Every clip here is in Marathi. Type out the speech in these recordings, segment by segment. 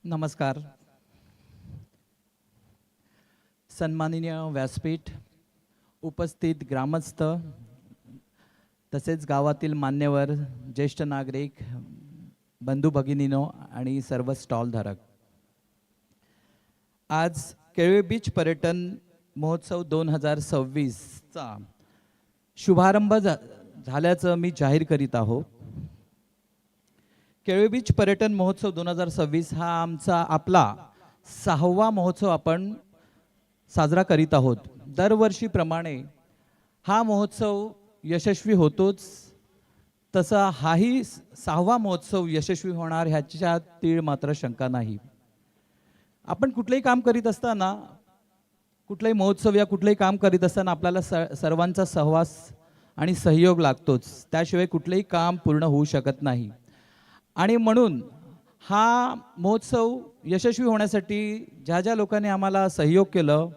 नमस्कार. सन्माननीय व्यासपीठ, उपस्थित ग्रामस्थ, तसेच गावातील मान्यवर, ज्येष्ठ नागरिक, बंधू भगिनीनो आणि सर्व स्टॉलधारक. आज केळवे बीच पर्यटन महोत्सव 2026चा शुभारंभ झाल्याचं मी जाहीर करीत आहो. केळवे बीच पर्यटन महोत्सव 2026 हा आपला 6वा महोत्सव आपण साजरा करीत आहोत. दरवर्षीप्रमाणे हा महोत्सव यशस्वी होतोच, तसा हाही 6वा महोत्सव यशस्वी होणार ह्याच्यात तीळ मात्र शंका नाही. आपण कुठलेही काम करीत असताना, कुठलाही महोत्सव या कुठलेही काम करीत असताना आपल्याला सर्वांचा सहवास आणि सहयोग लागतोच, त्याशिवाय कुठलेही काम पूर्ण होऊ शकत नाही. आणि म्हणून हा महोत्सव यशस्वी होण्यासाठी ज्या ज्या लोकांनी आम्हाला सहयोग केलं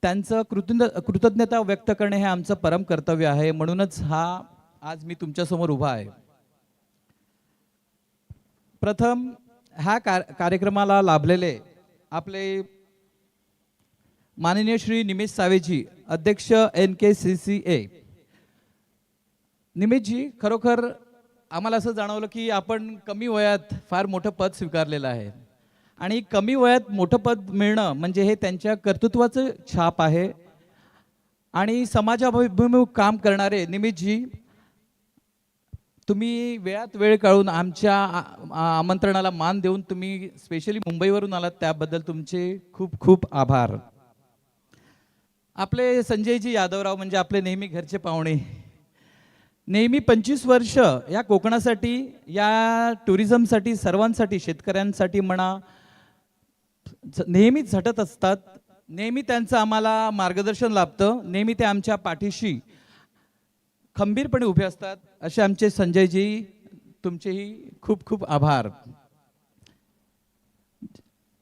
त्यांचं कृतज्ञता व्यक्त करणे हे आमचं परम कर्तव्य आहे. म्हणूनच आज मी तुमच्यासमोर उभा आहे. प्रथम ह्या कार्यक्रमाला लाभलेले आपले माननीय श्री निमेश सावेजी, अध्यक्ष NKCCA. निमेशजी, खरोखर आम्हाला असं जाणवलं की आपण कमी वयात फार मोठं पद स्वीकारलेलं आहे आणि कमी वयात मोठं पद मिळणं म्हणजे हे त्यांच्या कर्तृत्वाचं छाप आहे. आणि समाजाभिमुख काम करणारे निमितजी, तुम्ही वेळात वेळ काढून आमच्या आमंत्रणाला मान देऊन तुम्ही स्पेशली मुंबईवरून आलात, त्याबद्दल तुमचे खूप खूप आभार. आपले संजयजी यादवराव म्हणजे आपले नेहमी घरचे पाहुणे, नेहमी 25 वर्ष या कोकणासाठी, या टुरिझमसाठी, सर्वांसाठी, शेतकऱ्यांसाठी म्हणा, नेहमी झटत असतात. नेहमी त्यांचं आम्हाला मार्गदर्शन लाभतं. नेहमी ते आमच्या पाठीशी खंबीरपणे उभे असतात. असे आमचे संजयजी, तुमचेही खूप खूप आभार.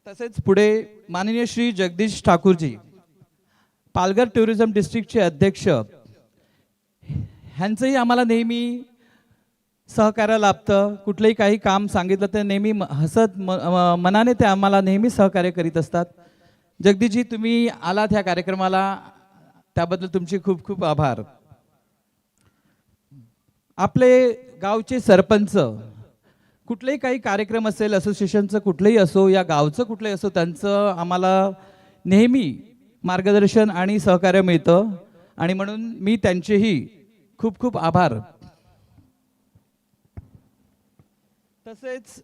तसेच पुढे माननीय श्री जगदीश ठाकूरजी, पालघर टुरिझम डिस्ट्रिक्टचे अध्यक्ष, ह्यांचंही आम्हाला नेहमी सहकार्य लाभतं. कुठलंही काही काम सांगितलं तर नेहमी हसत मनाने ते आम्हाला नेहमी सहकार्य करीत असतात. जगदीशजी, तुम्ही आलात ह्या कार्यक्रमाला, त्याबद्दल तुमचे खूप खूप आभार. आपले गावचे सरपंच, कुठलेही काही कार्यक्रम असेल, असोसिएशनचं कुठलंही असो, या गावचं कुठलंही असो, त्यांचं आम्हाला नेहमी मार्गदर्शन आणि सहकार्य मिळतं आणि म्हणून मी त्यांचेही खूप खूप आभार. तसेच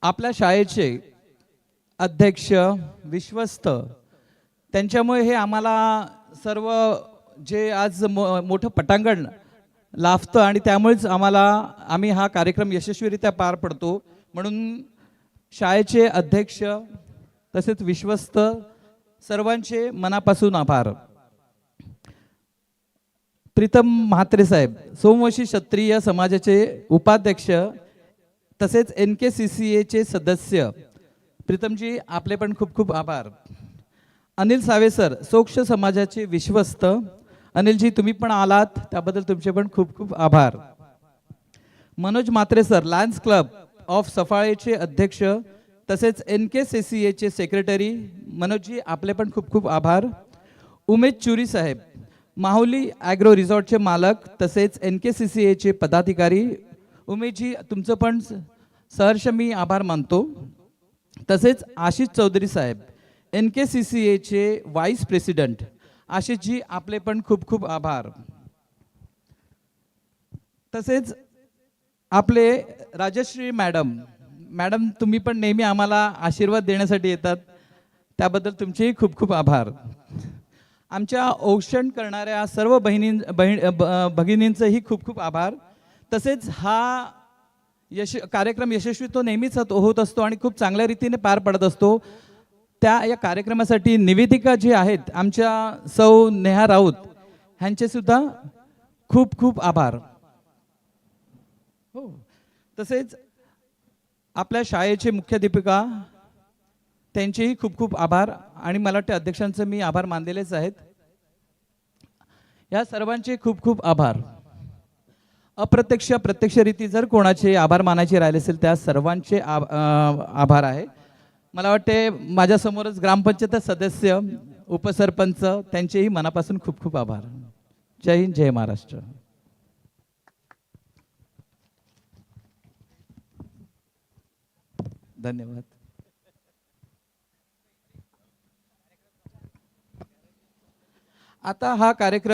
आपल्या शाळेचे अध्यक्ष, विश्वस्त, त्यांच्यामुळे हे आम्हाला सर्व जे आज मोठं पटांगण लाभतं आणि त्यामुळेच आम्ही हा कार्यक्रम यशस्वीरित्या पार पडतो. म्हणून शाळेचे अध्यक्ष तसेच विश्वस्त सर्वांचे मनापासून आभार. प्रीतम म्हात्रे साहेब, सोमवंशी क्षत्रिय समाजाचे उपाध्यक्ष तसेच NKCCA चे सदस्य, प्रीतमजी आपले पण खूप खूप आभार. अनिल सावे सर, सोक्ष समाजाचे विश्वस्त, अनिलजी तुम्ही पण आलात, त्याबद्दल तुमचे पण खूप खूप आभार. Manoj Mhatre sir, lions club of सफाळेचे अध्यक्ष तसेच NKCCA चे सेक्रेटरी, मनोजजी आपले पण खूप खूप आभार. उमेश चुरी साहेब, माहुली ॲग्रो रिसॉर्टचे मालक तसेच NKCCA चे पदाधिकारी, उमेशजी तुमचं पण सहर्ष मी आभार मानतो. तसेच आशिष चौधरी साहेब, NKCCA चे व्हाईस प्रेसिडेंट, आशिषजी आपले पण खूप खूप आभार. तसेच आपले राजश्री मॅडम, तुम्ही पण नेहमी आम्हाला आशीर्वाद देण्यासाठी येतात, त्याबद्दल तुमचेही खूप खूप आभार. आमच्या औक्षण करणाऱ्या सर्व भगिनींचंही खूप खूप आभार. तसेच हा कार्यक्रम यशस्वी तो नेहमीच होत असतो आणि खूप चांगल्या रीतीने पार पडत असतो. या कार्यक्रमासाठी निवेदिका जे आहेत आमच्या सौ नेहा राऊत, ह्यांचे सुद्धा खूप खूप आभार. हो, तसेच आपल्या शाळेचे मुख्याध्यापिका, त्यांचेही खूप खूप आभार. आणि मला वाटतं अध्यक्षांचं मी आभार मानलेलेच आहेत. या सर्वांचे खूप खूप आभार. अप्रत्यक्ष प्रत्यक्षरीती जर कोणाचे आभार मानायचे राहिले असेल त्या सर्वांचे आभार आहे. मला वाटते माझ्यासमोरच ग्रामपंचायत सदस्य उपसरपंच त्यांचेही मनापासून खूप खूप आभार. जय हिंद, जय महाराष्ट्र. धन्यवाद. आता हा कार्यक्रम